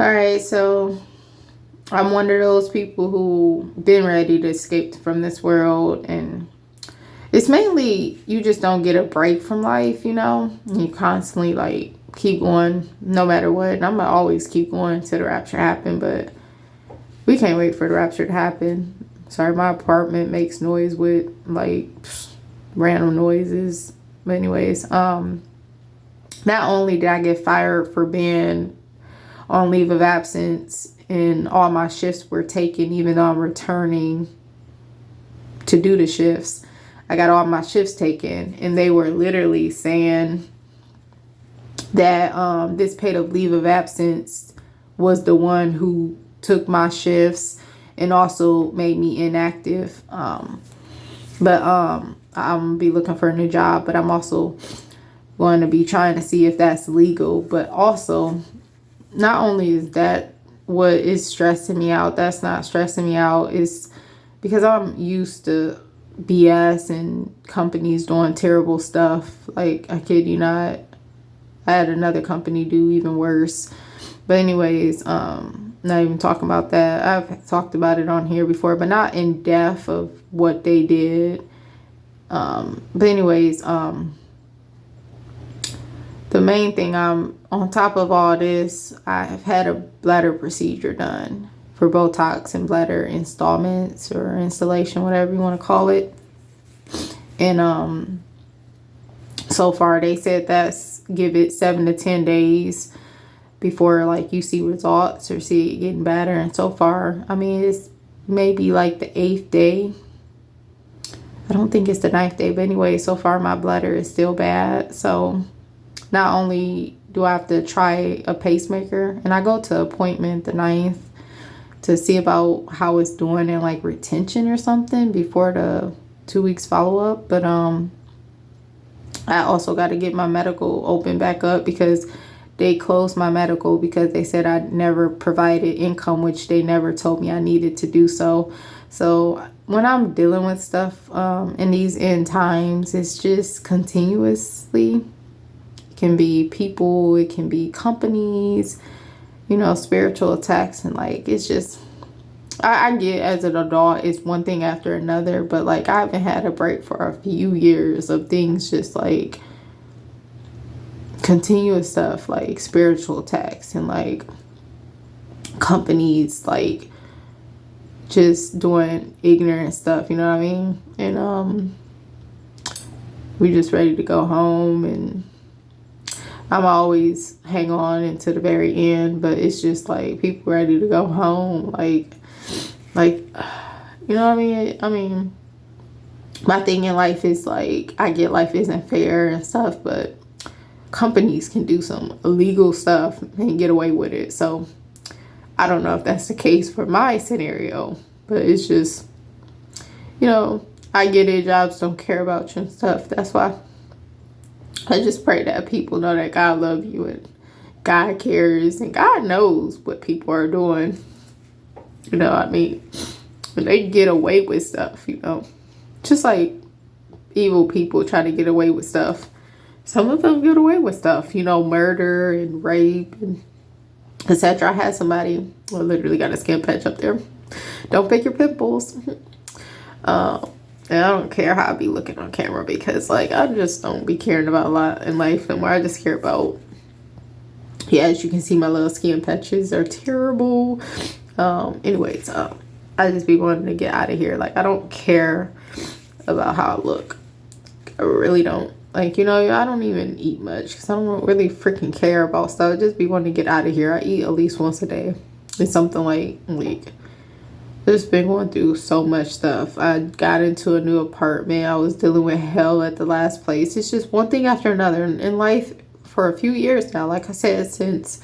All right, so I'm one of those people who been ready to escape from this world, and it's mainly you just don't get a break from life, You constantly like keep going no matter what. And I'm gonna always keep going till the rapture happen, but we can't wait for the rapture to happen. Sorry, my apartment makes noise with like random noises. But anyways, not only did I get fired for being on leave of absence and all my shifts were taken, even though I'm returning to do the shifts, I got all my shifts taken, and they were literally saying that this paid of leave of absence was the one who took my shifts and also made me inactive. But I'm gonna be looking for a new job, but I'm also going to be trying to see if that's legal. But also, not only is that what is stressing me out, that's not stressing me out, is because I'm used to BS and companies doing terrible stuff. Like, I kid you not, I had another company do even worse. But anyways, not even talking about that. I've talked about it on here before, but not in depth of what they did. But anyways, the main thing, on top of all this, I have had a bladder procedure done for Botox and bladder installments or installation, whatever you want to call it. And so far they said that's give it 7 to 10 days before like you see results or see it getting better. And so far, I mean, it's maybe like the 8th day. I don't think it's the 9th day, but anyway, so far my bladder is still bad. So not only do I have to try a pacemaker, and I go to appointment the 9th to see about how it's doing in like retention or something before the 2 weeks follow up. But I also got to get my medical open back up because they closed my medical because they said I never provided income, which they never told me I needed to do so. So when I'm dealing with stuff in these end times, it's just continuously. It can be people, it can be companies, spiritual attacks, and like it's just I get as an adult it's one thing after another, but like I haven't had a break for a few years of things just like continuous stuff like spiritual attacks and like companies like just doing ignorant stuff, you know what I mean? And we just ready to go home, and I'm always hang on until the very end, but it's just like people ready to go home, like you know what I mean? I mean, my thing in life is like I get life isn't fair and stuff, but companies can do some illegal stuff and get away with it. So I don't know if that's the case for my scenario, but it's just, I get it. Jobs don't care about you and stuff. That's why I just pray that people know that God loves you and God cares and God knows what people are doing. You know what I mean? When they get away with stuff, just like evil people try to get away with stuff. Some of them get away with stuff, murder and rape and etc. I had somebody, well, literally got a skin patch up there. Don't pick your pimples. And I don't care how I be looking on camera because like I just don't be caring about a lot in life anymore. I just care about, yeah, as you can see, my little skin patches are terrible. Anyways, I just be wanting to get out of here. Like I don't care about how I look. I really don't. Like, I don't even eat much because I don't really freaking care about stuff. I just be wanting to get out of here. I eat at least once a day. It's something like just been going through so much stuff. I got into a new apartment. I was dealing with hell at the last place. It's just one thing after another in life for a few years now. Like I said, since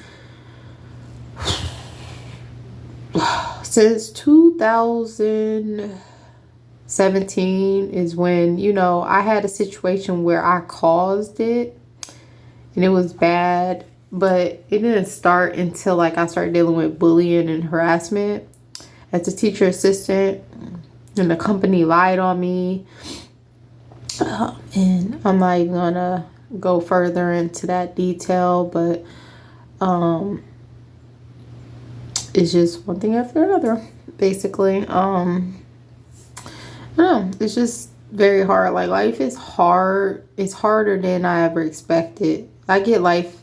2017 is when, I had a situation where I caused it and it was bad, but it didn't start until like I started dealing with bullying and harassment as a teacher assistant, and the company lied on me. And I'm not even gonna go further into that detail, but it's just one thing after another, basically. I don't know, it's just very hard. Like, life is hard. It's harder than I ever expected. I get life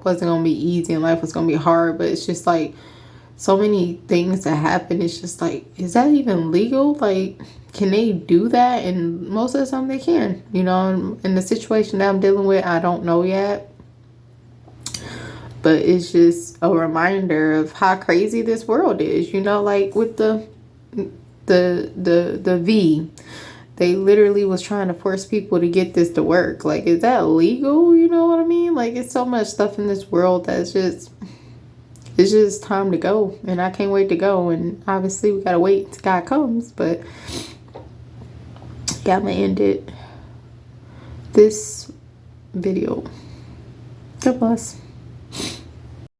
wasn't gonna be easy and life was gonna be hard, but it's just like so many things that happen. It's just like, is that even legal? Like, can they do that? And most of the time they can, you know. In the situation that I'm dealing with, I don't know yet, but it's just a reminder of how crazy this world is, you know. Like with the V, they literally was trying to force people to get this to work. Like, is that legal? You know what I mean? Like, it's so much stuff in this world that's just, it's just time to go, and I can't wait to go. And obviously we gotta wait till God comes, but yeah, I'm gonna end it this video. God bless.